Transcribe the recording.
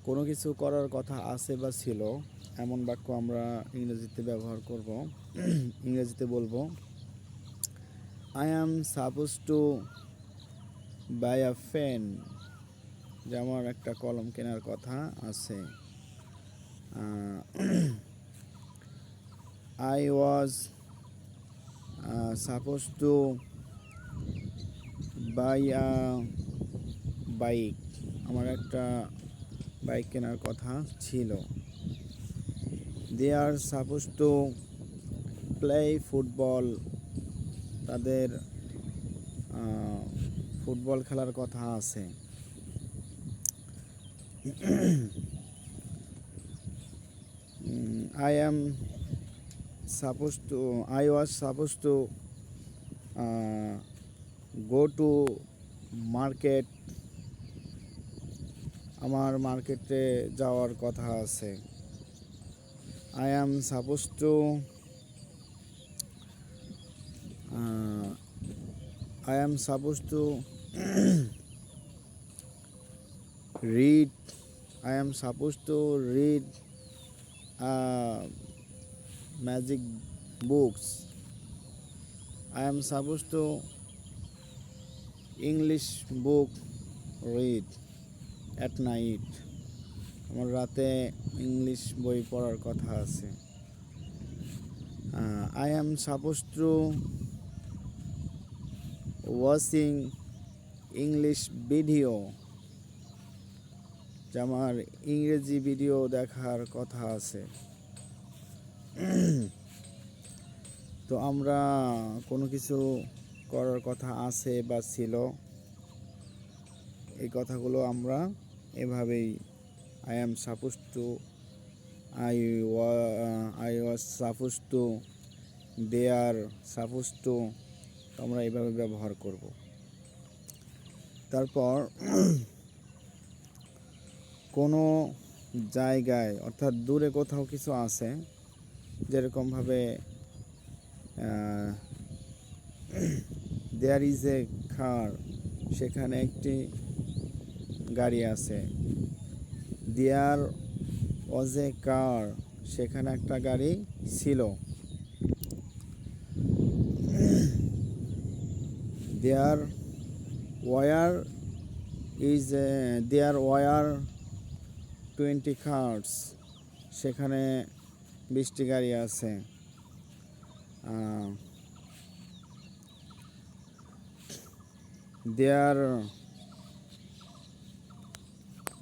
কোনো কিছু করার কথা আছে বা ছিল, এমন বাক্য আমরা ইংরেজিতে ব্যবহার করব। ইংরেজিতে বলবো, I am suppose to buy a pen. যে আমার একটা কলম কেনার কথা আছে। I was suppose to buy a bike. আমার একটা বাইক কেনার কথা ছিল। They are suppose to play football. তাদের ফুটবল খেলার কথা আছে। I am suppose to I was suppose to go to market. আমার মার্কেটে যাওয়ার কথা আছে। I am suppose to I am supposed to read. I am supposed to read magic books. I am supposed to English book read at night. আমার রাতে English বই পড়ার কথা আছে। I am supposed to watching English video. যে আমার ইংরেজি video দেখার কথা আছে। তো আমরা কোনো কিছু করার কথা আছে বা ছিল, এই কথাগুলো আমরা এভাবেই I am suppose to, I was suppose to, they are suppose to, আমরা এইভাবে ব্যবহার করব। তারপর কোনো জায়গায় অর্থাৎ দূরে কোথাও কিছু আছে, যেরকমভাবে দেয়ার ইজ এ কার, সেখানে একটি গাড়ি আছে। দেয়ার ওয়াজ এ কার, সেখানে একটা গাড়ি ছিল। There were there were 20 cars, সেখানে 20টি গাড়ি আছে। দেয়ার